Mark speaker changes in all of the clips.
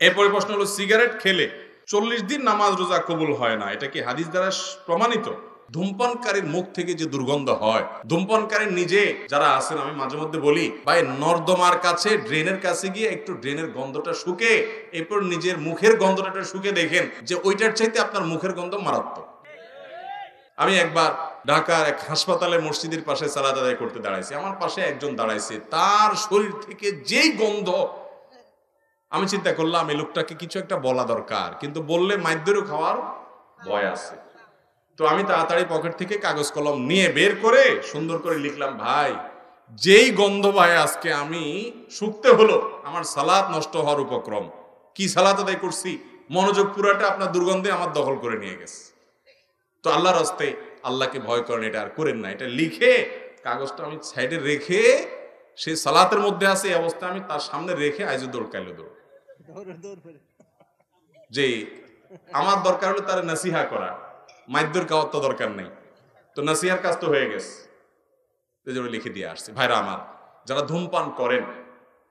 Speaker 1: এরপরে প্রশ্ন হলো সিগারেট খেলে 40 দিন নামাজ রোজা কবুল হয় না, এটা কি হাদিস দ্বারা প্রমাণিত? ধূমপানকারীর মুখ থেকে যে দুর্গন্ধ হয়, ধূমপানকারী নিজে যারা আছেন, আমি মাঝে মধ্যে বলি ভাই নর্দমার কাছে ড্রেনের কাছে গিয়ে একটু ড্রেনের গন্ধটা শুকে এরপর নিজের মুখের গন্ধটা শুকে দেখেন যে ওইটার চাইতে আপনার মুখের গন্ধ মারাত্মক। আমি একবার ঢাকার এক হাসপাতালে মসজিদের পাশে সালাত আদায় করতে দাঁড়াইছি, আমার পাশে একজন দাঁড়াইছে, তার শরীর থেকে যেই গন্ধ, আমি চিন্তা করলাম এই লোকটাকে কিছু একটা বলা দরকার, কিন্তু বললে মাইদ্যেরও খাওয়ার ভয় আছে। তো আমি তাড়াতাড়ি পকেট থেকে কাগজ কলম নিয়ে বের করে সুন্দর করে লিখলাম, ভাই যেই গন্ধ ভাই আজকে আমি শুকতে হলো, আমার সালাত নষ্ট হওয়ার উপক্রম। কি সালাত আদায় করছি, মনোযোগ পুরাটা আপনার দুর্গন্ধে আমার দখল করে নিয়ে গেছে। তো আল্লাহর রাস্তে আল্লাহকে ভয় করেন, এটা আর করেন না। এটা লিখে কাগজটা আমি সাইডে রেখে, সে সালাতের মধ্যে আছে এই অবস্থা, আমি তার সামনে রেখে আইজো দৌড় কাইলো দৌড়, যে আমার দরকার হলো তার নাসিহা করা, মাইদ্যর খাওয়ার তো দরকার নেই। তো নাসিহার কাজ তো হয়ে গেছে, লিখে দিয়ে আসছে। ভাইরা আমার, যারা ধূমপান করেন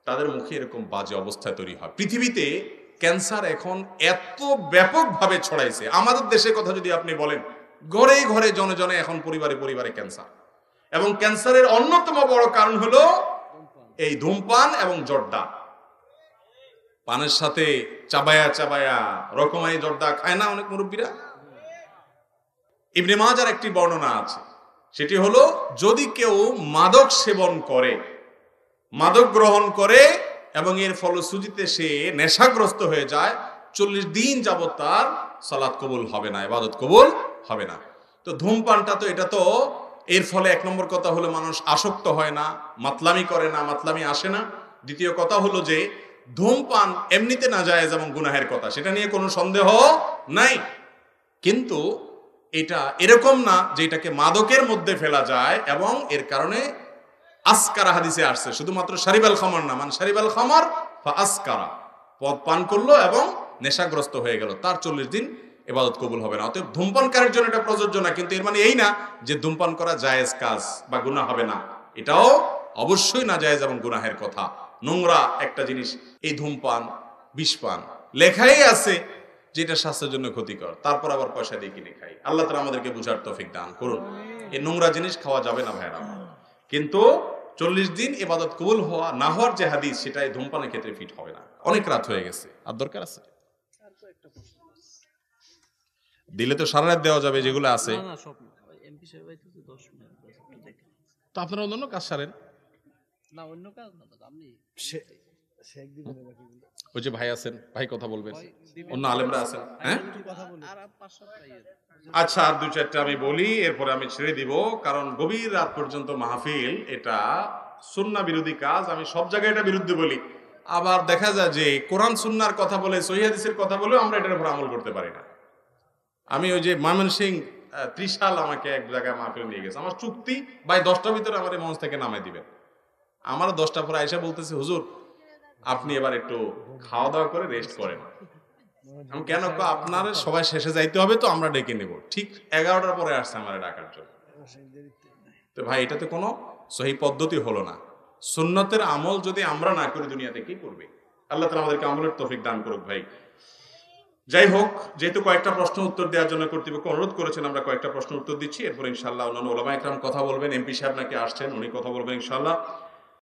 Speaker 1: তাদের মুখে এরকম বাজে অবস্থায় তৈরি হয়। পৃথিবীতে ক্যান্সার এখন এত ব্যাপকভাবে ছড়াইছে, আমাদের দেশের কথা যদি আপনি বলেন, ঘরে ঘরে জনে জনে এখন পরিবারে পরিবারে ক্যান্সার। এবং ক্যান্সারের অন্যতম বড় কারণ হলো এই ধূমপান এবং জর্দা। পানের সাথে চাবায়া চাবায়া রকমারি জর্দা খায় না অনেক মুরব্বীরা? ইবনে মাজার একটি বর্ণনা আছে, সেটি হলো যদি কেউ মাদক সেবন করে, মাদক গ্রহণ করে এবং এর ফলশ্রুতিতে সে নেশাগ্রস্ত হয়ে যায়, 40 দিন যাবত তার সালাত কবুল হবে না, ইবাদত কবুল হবে না। তো ধূমপানটা তো, এটা তো এর ফলে এক নম্বর কথা হলো মানুষ আসক্ত হয় না, মাতলামি করে না, মাতলামি আসে না। দ্বিতীয় কথা হলো যে ধূমপান এমনিতে নাজায়েজ এবং গুনাহের কথা, সেটা নিয়ে কোনো সন্দেহ নাই, কিন্তু এটা এরকম না যে এটাকে মাদকের মধ্যে ফেলা যায়। এবং এর কারণে আসকারা হাদিসে আসছে, শুধুমাত্র শারিবাল খামার না, মানে শারিবাল খামার বা আসকারা, পদ পান করলো এবং নেশাগ্রস্ত হয়ে গেল, তার 40 দিন ইবাদত কবুল হবে না। অতএব ধূমপানকারীর জন্য এটা প্রযোজ্য না, কিন্তু এর মানে এই না যে ধূমপান করা জায়েজ কাজ বা গুনাহ হবে না, এটাও অবশ্যই না জায়েজ এবং গুনাহের কথা, নোংরা একটা জিনিস। এই ধূমপান, বিষপান লেখাই আছে যেটা স্বাস্থ্যের জন্য ক্ষতিকর, তারপর আবার পয়সা দিয়ে কিনে খাই। আল্লাহ তাআলা আমাদেরকে বুঝার তৌফিক দান করুন। এই নোংরা জিনিস খাওয়া যাবে না ভাইরা। কিন্তু 40 দিন ইবাদত কবুল হওয়া না হওয়ার যে হাদিস, সেটা এই ধূমপানের ক্ষেত্রে ফিট হবে না। অনেক রাত হয়ে গেছে, আর দরকার আছে দিলে তো সারা রাত দেওয়া যাবে যেগুলো আছে। তো আপনারা অন্য কাজ সারেন
Speaker 2: না, অন্য কাজ না, আপনি
Speaker 1: ওই যে ভাই আছেন, ভাই কথা বলবেন, অন্য আলেমরা আছেন। হ্যাঁ আচ্ছা, আর 2-4টা আমি বলি, এরপরে আমি ছেড়ে দিব, কারণ গভীর রাত পর্যন্ত মাহফিল, এটা সুন্নাহ বিরোধী কাজ। আমি সব জায়গায় এটা বিরুদ্ধে বলি, আবার দেখা যায় যে কোরআন সুন্নাহর কথা বলে, সহিহ হাদিসের কথা বলে আমরা এটার উপর আমল করতে পারি না। আমি ওই যে ময়মনসিংহ ত্রিশাল আমাকে এক জায়গায় মাহফিল নিয়ে গেছে, আমার চুক্তি ভাই 10টার ভিতরে আমার এই মঞ্চ থেকে নামাই দিবেন। আমার 10টা পরে আয়েশা বলতেছে, হুজুর আপনি এবার একটু খাওয়া দাওয়া করে রেস্ট করেন। আমি কেন, আপনার সবাই শেষে যাইতে হবে তো আমরা ডেকে নেব। ঠিক 11টার পরে আসছে আমার ডাকার জন্য। তো ভাই এটা তো কোনো সহি পদ্ধতি হলো না। সুন্নতের আমল যদি আমরা না করি, দুনিয়াতে কি করবে? আল্লাহ তাআলা আমাদেরকে আমলের তৌফিক দান করুক। ভাই যাই হোক, যেহেতু কয়েকটা প্রশ্ন উত্তর দেওয়ার জন্য কর্তৃপক্ষ অনুরোধ করেছেন, আমরা কয়েকটা প্রশ্ন উত্তর দিচ্ছি, এরপর ইনশাআল্লাহ অন্যান্য ওলামা একরাম কথা বলবেন। এমপি সাহেব নাকি আসছেন, উনি কথা বলবেন ইনশাআল্লাহ।